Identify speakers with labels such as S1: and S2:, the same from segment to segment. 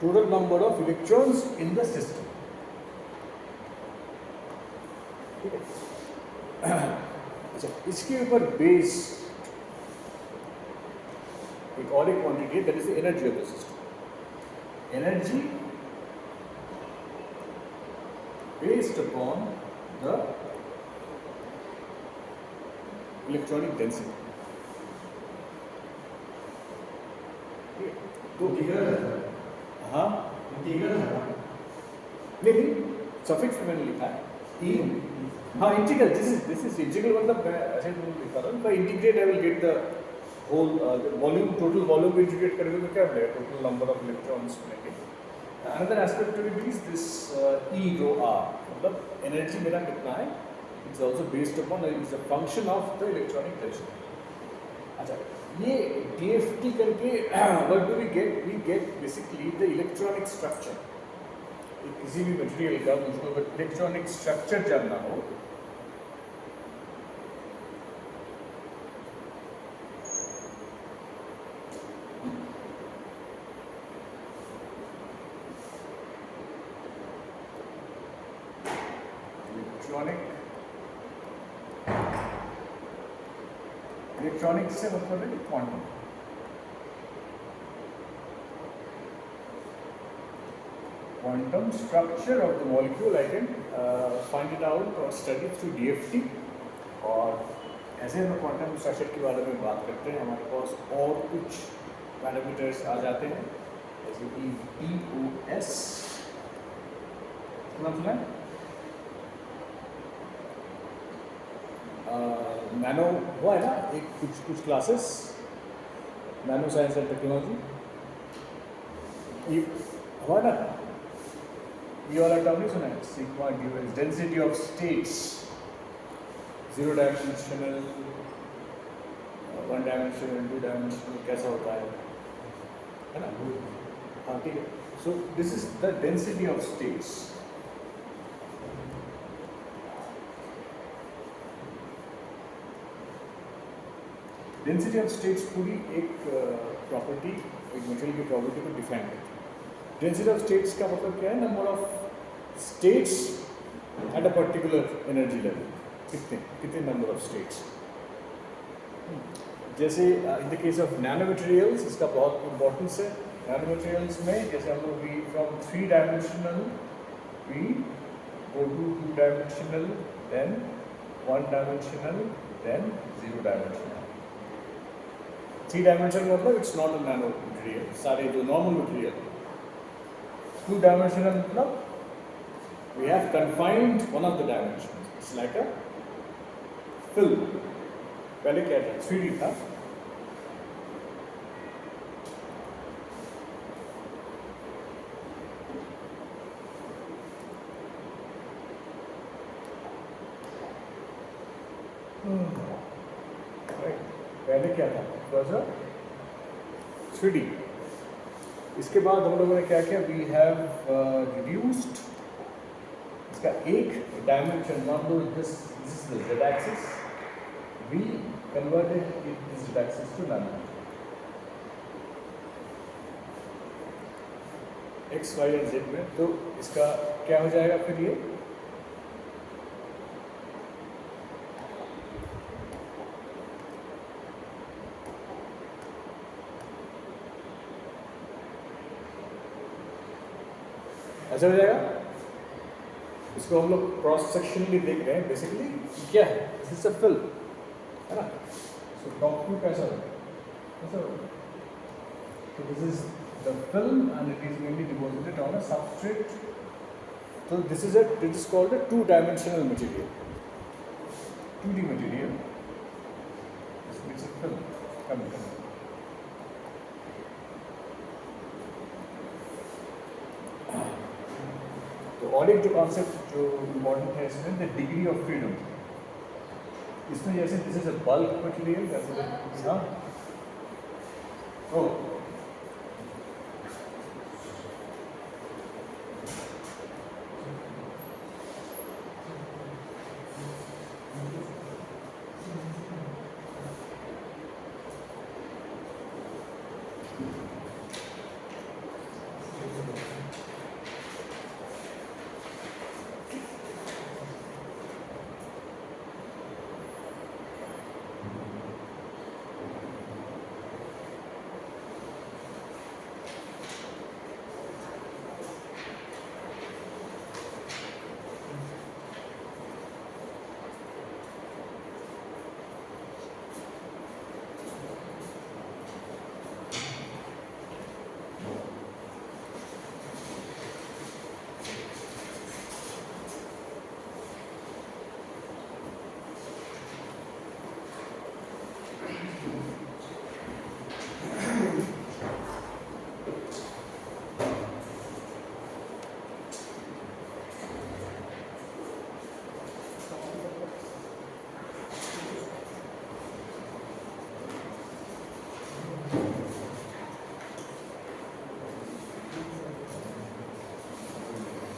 S1: total number of electrons in the system. ठीक है. अच्छा, इसके ऊपर बेस एक और एक क्वांटिटी है, that is the energy of the system. Energy based upon the electronic density. तो हाँ नहीं सफिक्स में मैंने लिखा है हाँ इंटीग्रल. दिस इज इंटीग्रल मतलब मैं ऐसे लिखा रहा हूँ. By integrate I will get the whole volume. Total volume को इंटीग्रेट करेंगे तो क्या मिलेगा? टोटल नंबर ऑफ इलेक्ट्रॉन्स मिलेंगे. Another aspect to it is this E rho r, मतलब एनर्जी मेरा कितना है. It's also based upon, it's a function of the electronic density. अच्छा, ये DFT करके what do we get? We get basically the electronic structure. किसी भी material का मुझको अगर इलेक्ट्रॉनिक स्ट्रक्चर जानना हो इलेक्ट्रॉनिक से मतलब है quantum. Quantum structure of the molecule I can find it out or study through DFT. और ऐसे हम क्वांटम स्ट्रक्चर के बारे में बात करते हैं, हमारे पास और कुछ पैरामीटर्स आ जाते हैं जैसे कि EOS. सुना है? नैनो हुआ है ना एक कुछ classes, nano science and technology. ये हुआ ना, ये वाला टर्म नहीं सुना है? सिग्मा ड्यूएस, density of states, zero dimensional, one dimensional, two dimensional कैसा होता है ना? हाँ ठीक है. So this is the density of states. Density of states पूरी एक प्रॉपर्टी, एक मटेरियल की प्रॉपर्टी को डिफाइन करती है. डेंसिटी ऑफ स्टेट्स का मतलब क्या है? Number of states at a particular energy level. कितने नंबर ऑफ स्टेट्स. जैसे in the case of nano materials इसका बहुत इंपॉर्टेंस है. नैनो मटेरियल्स में जैसे हम लोग we from 3 dimensional we go to 2 dimensional, then 1 dimensional, then 0 dimensional. 3 dimensional मतलब it's not a nano material, सारे जो नॉर्मल मटेरियल. 2 डायमेंशनल मतलब we have confined one of the dimensions. It's like a film. पहले क्या था? 3D था. पहले क्या था? It was a 3D. इसके बाद हम लोगों ने क्या किया? We have reduced इसका एक डायमेंशन, मान लो this is the z axis, we converted this z axis to nano. x, y और z में. तो इसका क्या हो जाएगा फिर? ये ऐसा हो जाएगा. इसको हम लोग क्रॉस सेक्शनली देख रहे हैं. बेसिकली क्या है? दिस इज अ फिल्म, है ना? सो टॉप व्यू कैसा होगा? ऐसा होगा. तो this is the film and it is mainly deposited on a substrate. तो this is called a 2 dimensional material, 2D material. It's a film. कम और एक जो कॉन्सेप्ट जो इम्पोर्टेंट है इसमें, द डिग्री ऑफ फ्रीडम. इसमें जैसे this is a bulk material, जैसे हाँ ओ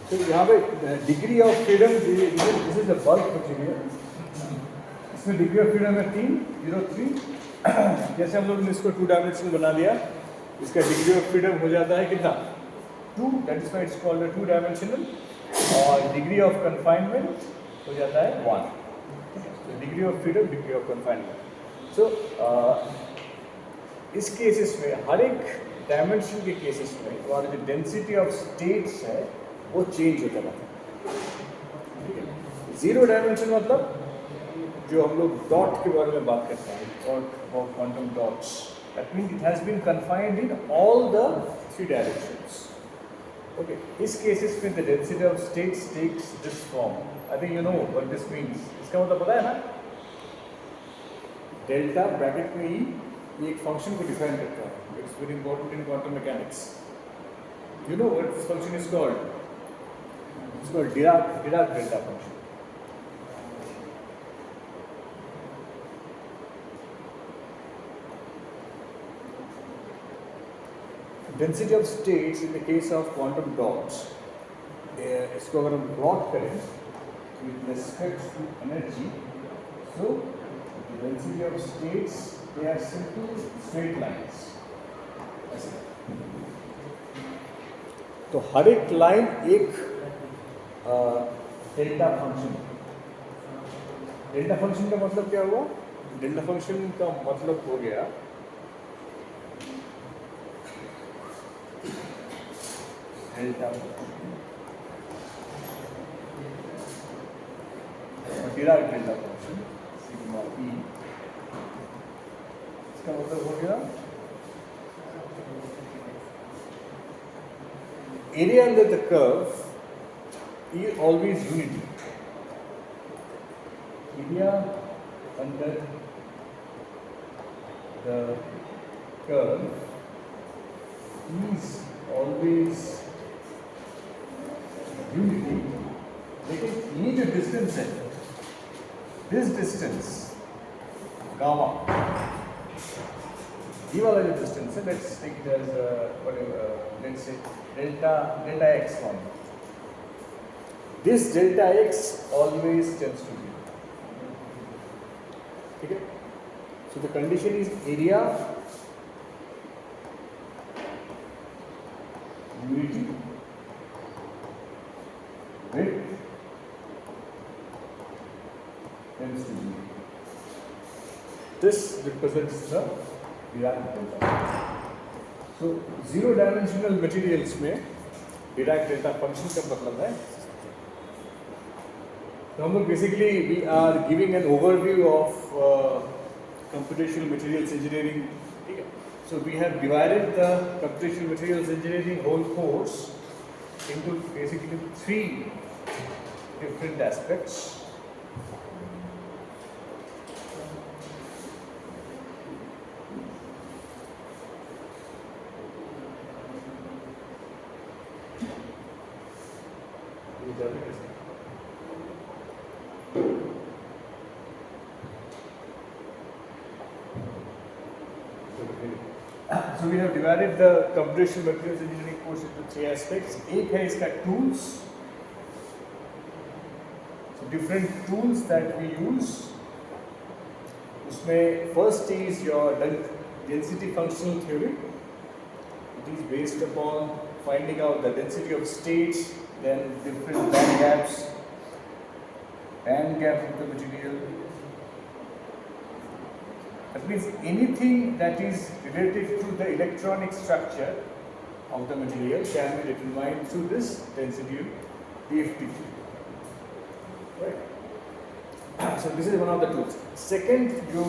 S1: तो यहाँ पे degree of freedom, this is the bulk material, इसमें डिग्री ऑफ फ्रीडम है 3, 0, 3। जैसे हम लोग ने इसको 2 डायमेंशनल बना दिया, इसका डिग्री ऑफ फ्रीडम हो जाता है कितना, 2, that is why it's called 2 dimensional. और डिग्री ऑफ कन्फाइनमेंट हो जाता है 1, degree of freedom, degree of confinement. So इस केसेस में, हर एक डायमेंशन के केसेस में हमारी जो डेंसिटी ऑफ स्टेट्स है वो चेंज होता रहता है। 0 डायमेंशन मतलब जो हम लोग डॉट के बारे में बात करते हैं, और quantum dots, that means it has been confined in all the 3 directions. Okay, इस केसेस में the density of states takes this form. I think you know what this means. इसका मतलब पता है ना, डेल्टा ब्रैकेट में ही ये एक फंक्शन को डिफाइन करता है। It's very important in quantum mechanics. You know what this function is called? It's called Dirac delta function. Density of states in the case of quantum dots, इसको अगर हम plot करें with respect to energy, so the density of states, they are simple straight lines. ऐसे। तो हर एक line एक delta function. Delta function का मतलब क्या हुआ? डेल्टा फंक्शन का मतलब हो गया delta Dirac delta function sigma ई। इसका मतलब हो गया area under the curve is always unity. Area under the curve is always unity, लेकिन ये जो डिस्टेंस है, दिस डिस्टेंस गामा, ये वाला जो डिस्टेंस है, let's take it as let's say delta x one, this delta x always tends to 0। ठीक है? So the condition is area unity with tends to 0. This represents the Dirac delta. So 0 dimensional materials में Dirac delta function का मतलब है, तो हम लोग basically we are giving an overview of computational materials engineering. ठीक है? So we have divided the computational materials engineering whole course into basically 3 different aspects. So we have divided the computational materials engineering course into 3 aspects. एक है इसका tools, so different tools that we use. उसमें first is your density functional theory. It is based upon finding out the density of states, then different band gaps, band gap of the material. That means anything that is related to the electronic structure of the material can be determined through this density DFT. Right? So this is one of the tools. Second, जो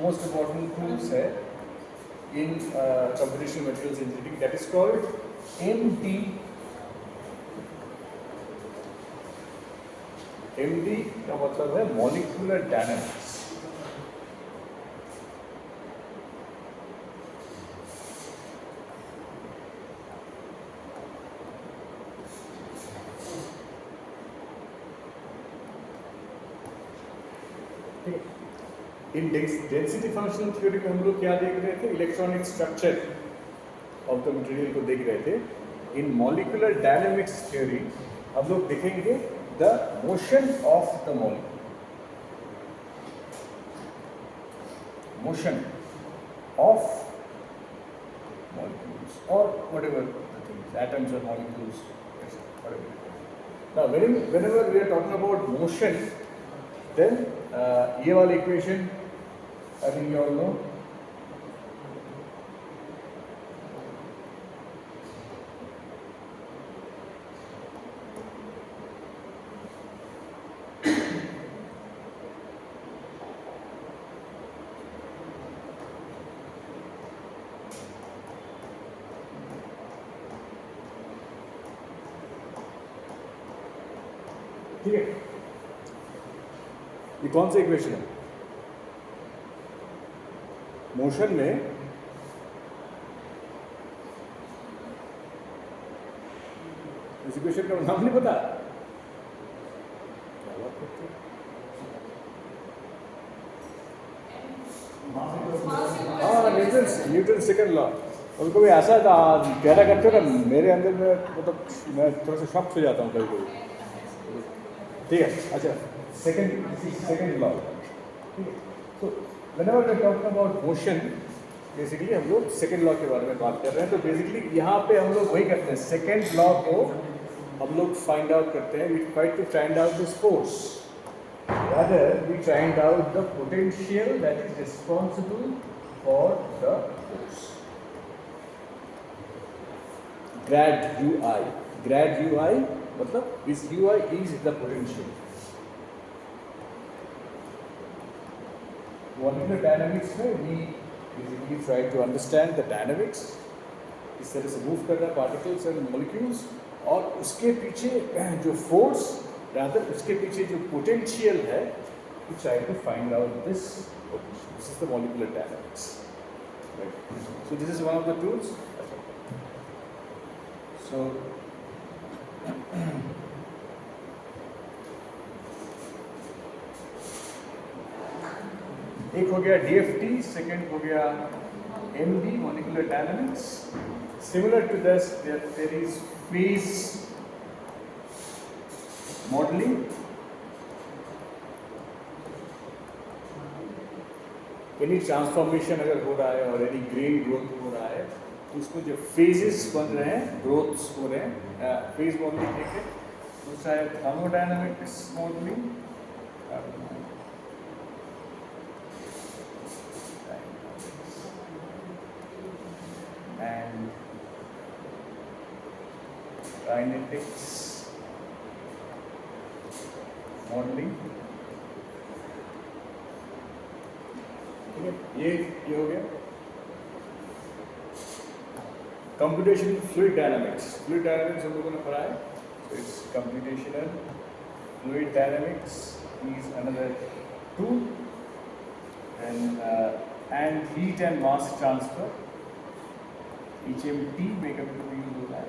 S1: most important tools है in computational materials engineering, that is called MD. MD का मतलब है molecular dynamics. इन density functional theory में हम लोग क्या देख रहे थे? Electronic structure of the material को देख रहे थे। इन मॉलिक्यूलर डायनामिक्स थ्योरी हम लोग देखेंगे the motion of the molecule, motion of molecules or whatever the things, atoms or molecules, whatever. Now, whenever we are talking about motion, then ये वाली equation, I think you all know. ठीक है, ये कौन सा इक्वेशन है? Motion में इस इक्वेशन का नाम नहीं पता? हाँ, न्यूटन सेकंड लॉ। उनको भी ऐसा कहना करते हो ना, मेरे अंदर में मतलब मैं थोड़ा सा शॉक हो जाता हूँ कभी कभी। ठीक है, अच्छा, सेकंड लॉ। ठीक है, तो whenever we are talking about motion, basically हम लोग सेकंड लॉ के बारे में बात कर रहे हैं। तो बेसिकली यहाँ पे हम लोग वही करते हैं, सेकंड लॉ को हम लोग फाइंड आउट करते हैं। We try to find out this force, rather we find out the potential that is responsible for the force. Grad ui, grad ui मतलब this ui is the potential. Molecular dynamics में we basically try to understand the dynamics, किस तरह से move कर रहा है particles and molecules, और उसके पीछे जो force, rather उसके पीछे जो potential है, we try to find out this potential. This is the molecular dynamics. Right. So this is one of the tools. So एक हो गया DFT, सेकेंड हो गया MD, molecular dynamics. Similar to this, there is phase modeling. Any transformation अगर हो रहा है और any grain growth हो रहा है, तो उसको जो phases बन रहे हैं, growths हो रहे हैं, phase modeling एक है। दूसरा है thermodynamics modeling, and kinetics modeling। ठीक है, ये हो गया। Computational fluid dynamics, fluid dynamics हम लोगों ने पढ़ा है। So it's computational fluid dynamics is another tool, and heat and mass transfer, HMT में कभी कभी यूज होता है,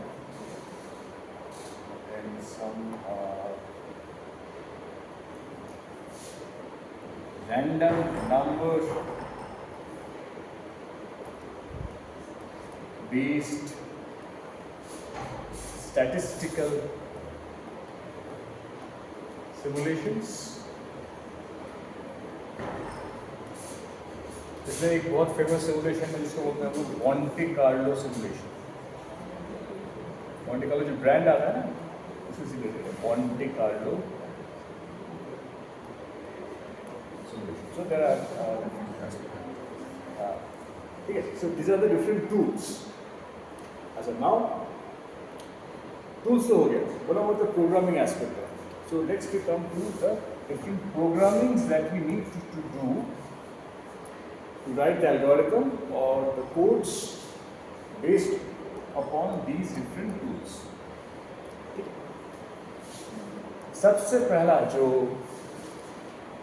S1: and some random number based statistical simulations। इसमें एक बहुत फेमस सिमुलेशन है जिसको बोलते हैं हम लोग Monte Carlo simulation. Monte Carlo जो ब्रांड आता है ना, उससे रिलेटेड है Monte Carlo simulation. So there are ठीक है, so these are the different tools. अच्छा, नाउ टूल्स तो हो गया, बोला वो तो प्रोग्रामिंग एस्पेक्ट है। So next we come to the different programmings that we need to do to write the algorithm or the codes based upon these different tools। सबसे पहला जो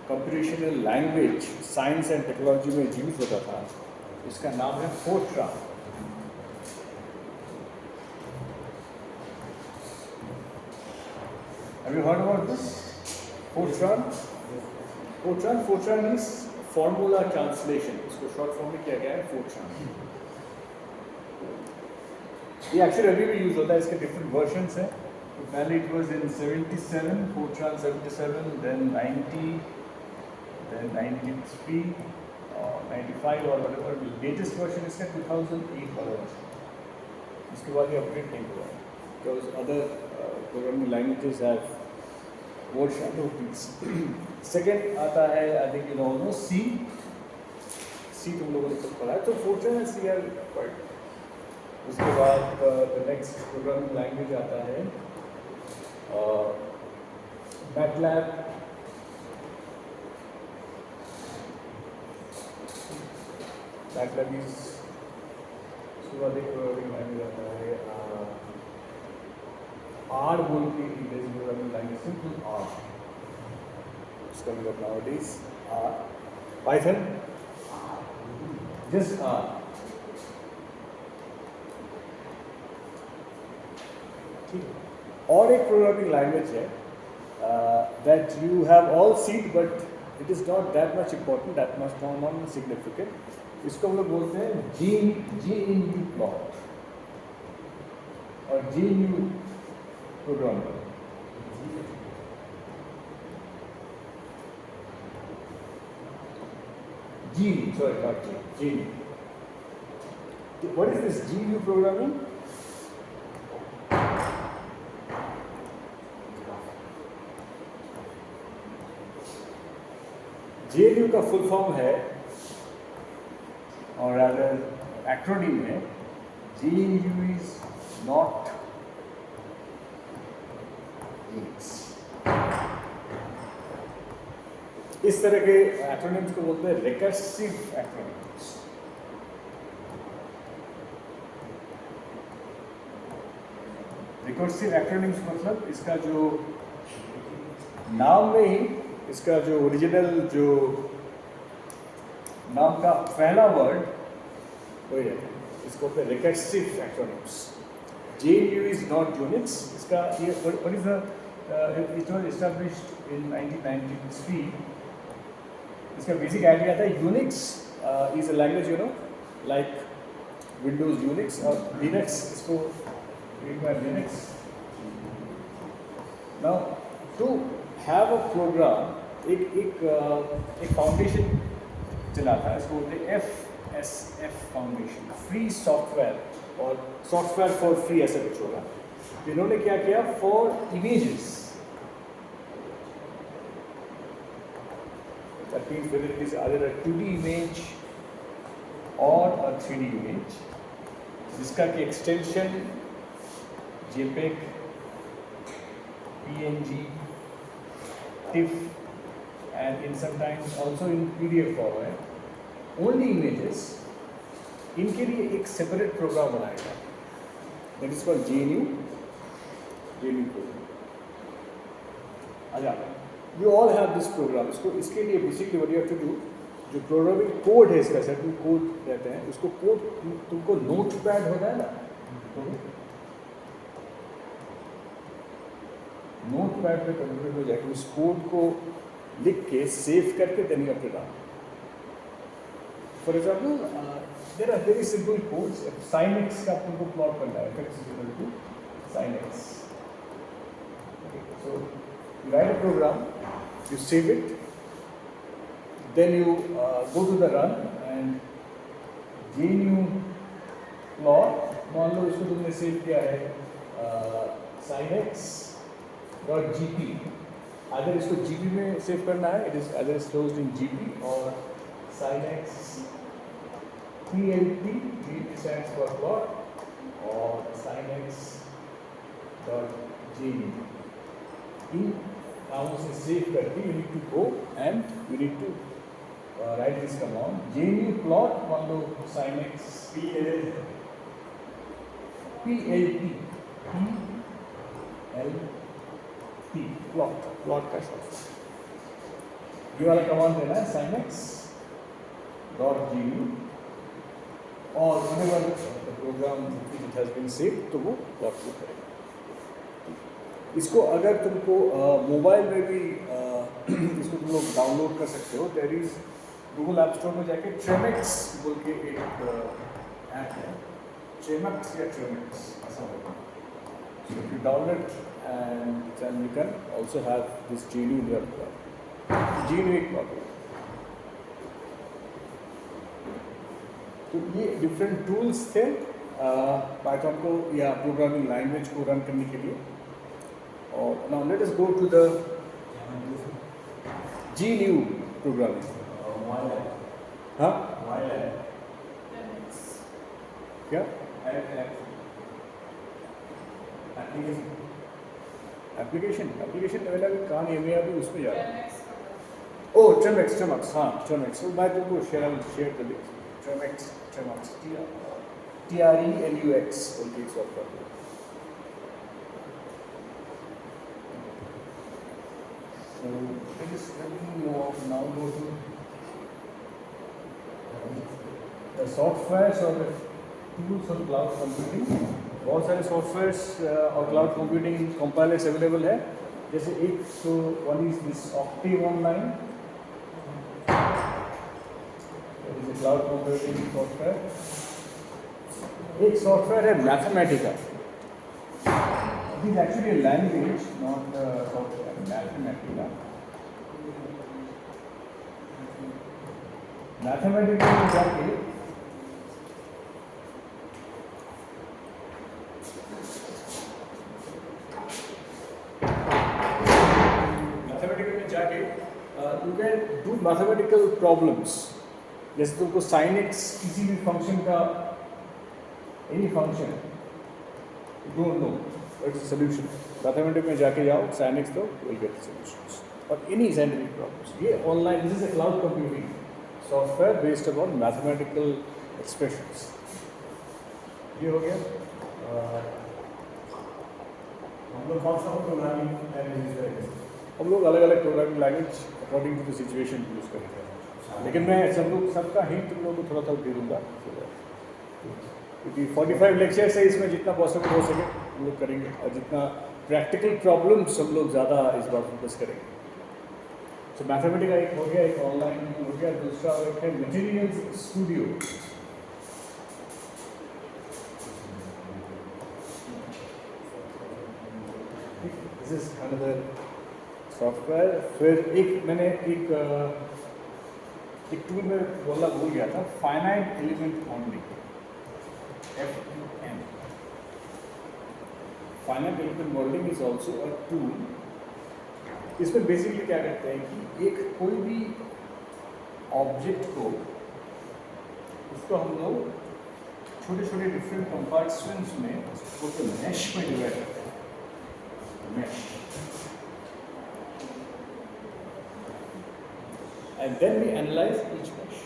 S1: computational language science and technology में use होता था, इसका नाम है Fortran. Have you heard about this? Fortran? Fortran is formula translation, इसको शॉर्ट फॉर्म में किया गया है फोर्ट्रान। ये एक्चुअली अभी भी यूज होता है, इसके डिफरेंट वर्जन्स हैं। तो पहले it was in 77, Fortran 77, then 90, then 93, 95 और whatever. Latest version इसका 2008 वाला version. इसके बाद ये upgrade नहीं हुआ because other programming languages have overshadowed these. Second आता है, I think you know almost C. C तुम लोगों ने सब पढ़ा है, तो Fortran है C are quite. उसके बाद the next programming language आता है MATLAB. MATLAB is उसके बाद एक programming language आता है R बोल के programming language, simple R. It's coming up nowadays. R. Python. Just R. और एक प्रोग्रामिंग लैंग्वेज है that you have all scene but it is not that much important, that much not significant. इसको हम लोग बोलते हैं GNU प्लॉट और GNU programming. GNU. What is this GNU programming? GNU का फुल फॉर्म है और अगर एक्रोनिम है GNU इज नॉट इस तरह के एक्रोनिम्स को बोलते हैं रिकर्सिव एक्रोनिम्स. रिकर्सिव एक्रोनिम्स मतलब इसका जो नाम में ही इसका जो ओरिजिनल जो नाम का पहला वर्ड वही है, इसको पे recursive acronyms. GNU is not Unix. इसका ये what is the it was established in 1993. इसका बेसिक आइडिया था Unix is a language you know like Windows Unix और लिनक्स. इसको Linux now to have a program. एक foundation चला था, इसको बोलते हैं FSF फाउंडेशन, फ्री सॉफ्टवेयर और सॉफ्टवेयर फॉर फ्री ऐसा कुछ होगा. इन्होंने क्या किया for images, that means whether it is either a 2D image or a 3D image, जिसका की extension JPEG, PNG, TIFF and in sometimes also in PDF format, only images, इनके लिए एक सेपरेट प्रोग्राम बनाएगा. That is called GNU program. अच्छा, you all have this program. इसके लिए basically what you have to do, जो programming code है इसका सर्टेन कोड रहते हैं, उसको कोड तुमको नोट पैड होता है ना, नोट पैड पे कंप्यूटर में जाके उस कोड को लिख के सेव करके देनी अपने डाल. For example there are very simple codes. sin x का तुमको प्लॉट करना है, x is equal to sin x. So you write a program, you save it, then you go to the run and GNU plot. मान लो इसको तुमने save किया है sin x .gp. अगर इसको GP में सेव करना है, it is either stored in GP or sin x PLT, G stands for plot, or sin x .gp. इन नामों से सेव करके you need to go and you need to write this command GNU plot. मान लो sin x PLT plot का short. ये वाला command देना है sin x .gnu और whenever the program it has been saved तो वो प्लॉट को करेगा. इसको अगर तुमको मोबाइल में भी इसको तुम लोग डाउनलोड कर सकते हो. There is Google app store में जाके ट्रेमेक्स बोल के एक ऐप है, ट्रेमेक्स या ट्रेमेक्स ऐसा होगा. So if you download and then you can also have this GNU in your GNU एक प्रॉब्लम. तो ये डिफरेंट टूल्स थे पाइथन को या प्रोग्रामिंग लैंग्वेज को रन करने के लिए. और now let us go to the GNU programming. हाँ क्या एप्लीकेशन अवेलेबल कहाँ नहीं है. मैं अभी उसमें जा रहा हूँ. ओह Tremex हाँ Tremex. तो मैं तुमको शेयर कर दी. Tremex TRENUX बोल के software. So let me now go to the softwares or the tools of cloud computing. बहुत सारे सॉफ्टवेयर्स और क्लाउड कंप्यूटिंग कंपाइलर्स अवेलेबल है. जैसे एक तो one is this Octave online. Cloud computing software. एक सॉफ्टवेयर है Mathematica. It is actually a language not software. Mathematica में जाके you can do mathematical problems. जैसे तुमको sin x किसी भी फंक्शन का any function you don't know what's the solution. Mathematics में जाके जाओ sin x तो you will get the solutions for any scientific problems. ये online, this is a cloud computing software based upon mathematical expressions. ये हो गया. हम लोग कौन सा प्रोग्रामिंग लैंग्वेज यूज करेंगे? हम लोग अलग अलग programming language according to the situation use करेंगे. लेकिन मैं सबका हिंट तुम लोगों को थोड़ा थोड़ा दे दूँगा. क्योंकि 45 लेक्चर्स है, इसमें जितना पॉसिबल हो सके हम लोग करेंगे. और जितना प्रैक्टिकल प्रॉब्लम्स हम लोग ज़्यादा इस बार फोकस करेंगे. तो मैथमेटिका एक हो गया, एक ऑनलाइन हो गया. दूसरा एक है materials studio. This is another software. फिर एक मैंने एक टूल में बोलना भूल गया था, finite element modelling. FEM. Finite element modelling is also a tool. इसमें बेसिकली क्या करते हैं कि एक कोई भी ऑब्जेक्ट को उसको हम लोग छोटे छोटे डिफरेंट कंपार्टमेंट्स में उसको मैश में डिवाइड करते हैं. Mash. And then we analyze each mesh.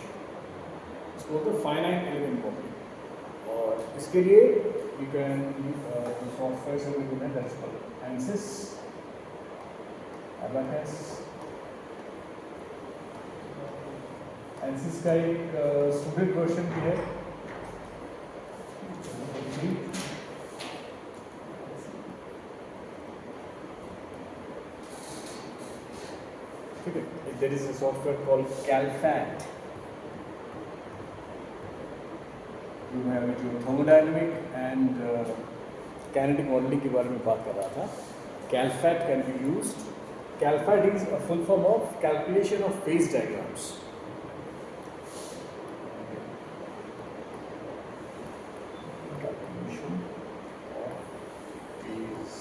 S1: इसको बोलते हैं finite element modeling. और इसके लिए you can software से भी है, that is called ANSYS, Abacus. ANSYS का एक स्टूडेंट वर्जन भी है. ठीक है. There is a software called CalFat. जो मैं जो थर्मोडायनेमिक एंड काइनेटिक मॉडलिंग के बारे में बात कर रहा था. CalFat can be used. CalFat is a full form of calculation of phase diagrams. Calculation of phase.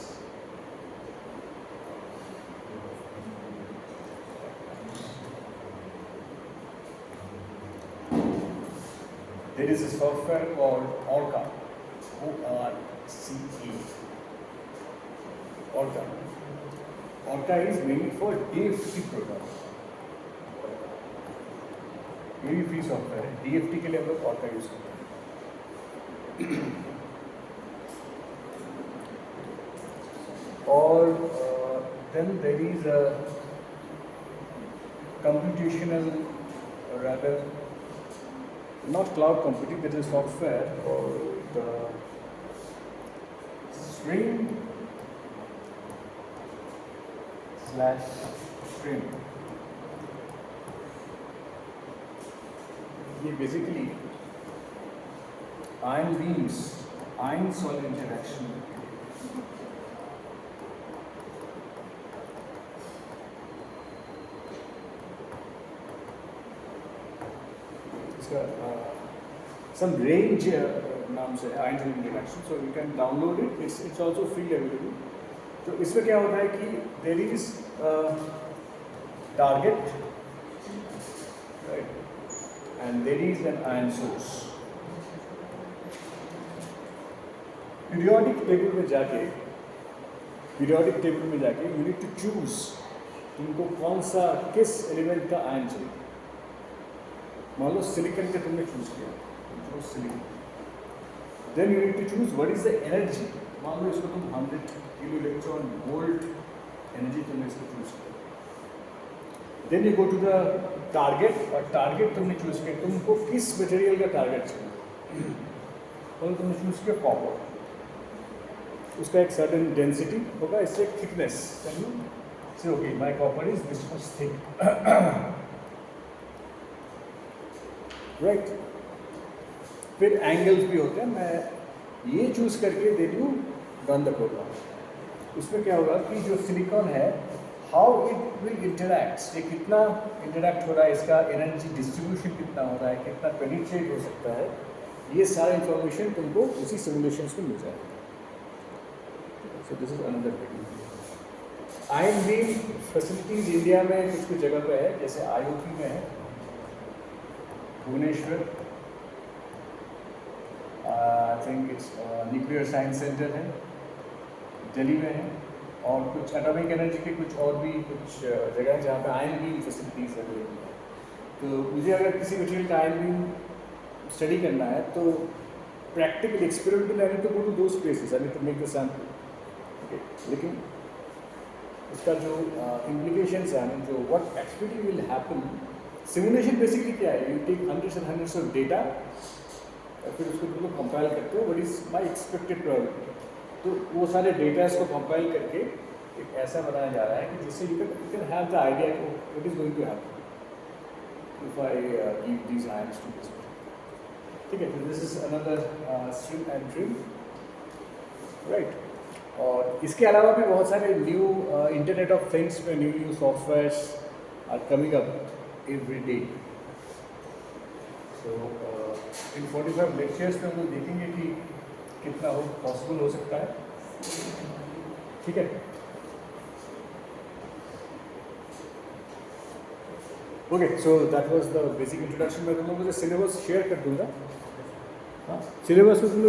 S1: There is a software called Orca. ORCA. Orca. Orca is mainly for DFT programming. ये भी free software है. DFT के लिए हम लोग Orca use करते हैं. और then there is a computational, rather not cloud computing, there is software called Stream/Stream. ये basically ion beams, ion solid interaction इसका some range नाम से ion channel interaction, so you can download it. It's also free available. तो इसमें क्या होता है कि there is target, right, and there is an ion source. Periodic table में जाके you need to choose तुमको कौन सा किस एलिमेंट का आयन चाहिए. मान लो सिलिकॉन का तुमने चूज किया, choose silicon. Then you need to choose what is the energy. मान लो इसको तुम 100 किलो इलेक्ट्रॉन वोल्ट एनर्जी तुमने इसको चूज किया. Then you go to the target, और टारगेट तुमने चूज किया, तुमको किस मटेरियल का टारगेट चाहिए. और तुमने चूज किया कॉपर. उसका एक सर्टेन डेंसिटी होगा, इससे एक थिकनेस. कैन यू से okay my copper is this much thick, right. फिर एंगल्स भी होते हैं. मैं ये चूज करके दे दूँ रन द प्रोग्राम. उसमें क्या होगा कि जो सिलिकॉन है हाउ इट विल इंटरैक्ट, ये कितना इंटरैक्ट हो रहा है, इसका एनर्जी डिस्ट्रीब्यूशन कितना हो रहा है, कितना पेनिट्रेट हो सकता है, ये सारा इंफॉर्मेशन तुमको उसी सिमुलेशंस में मिल जाएगा. सो this is another video. Ion beam facilities India में कुछ कुछ जगह पे है, जैसे IOP में है, Bhubaneswar, I think it's nuclear science centre है, दिल्ली में है, और कुछ एटॉमिक एनर्जी के कुछ और भी कुछ जगह है जहाँ पे आयन बीम फैसिलिटीज अवेलेबल है. तो मुझे अगर किसी मटेरियल का आयन बीम स्टडी करना है तो practical experimental I need to go to those places, I need to make the sample. लेकिन इसका जो इम्प्लीकेशंस है, जो what actually will happen, simulation basically क्या है, you take hundreds and hundreds of data और फिर उसको तुम कंपाइल करते हो what is my expected probability. तो वो सारे डेटा को कंपाइल करके एक ऐसा बनाया जा रहा है कि जिससे you can have the idea what is going to happen if I give these ions to this. ठीक है, तो this is another SRIM and TRIM, right. और इसके अलावा भी बहुत सारे न्यू इंटरनेट ऑफ थिंग्स में new softwares are coming up every day. So in 45 lectures में हम लोग देखेंगे कि कितना हो पॉसिबल हो सकता है. ठीक है, okay. So that was the basic introduction. मैं तुम लोगों से सिलेबस शेयर कर दूंगा. हाँ, सिलेबस में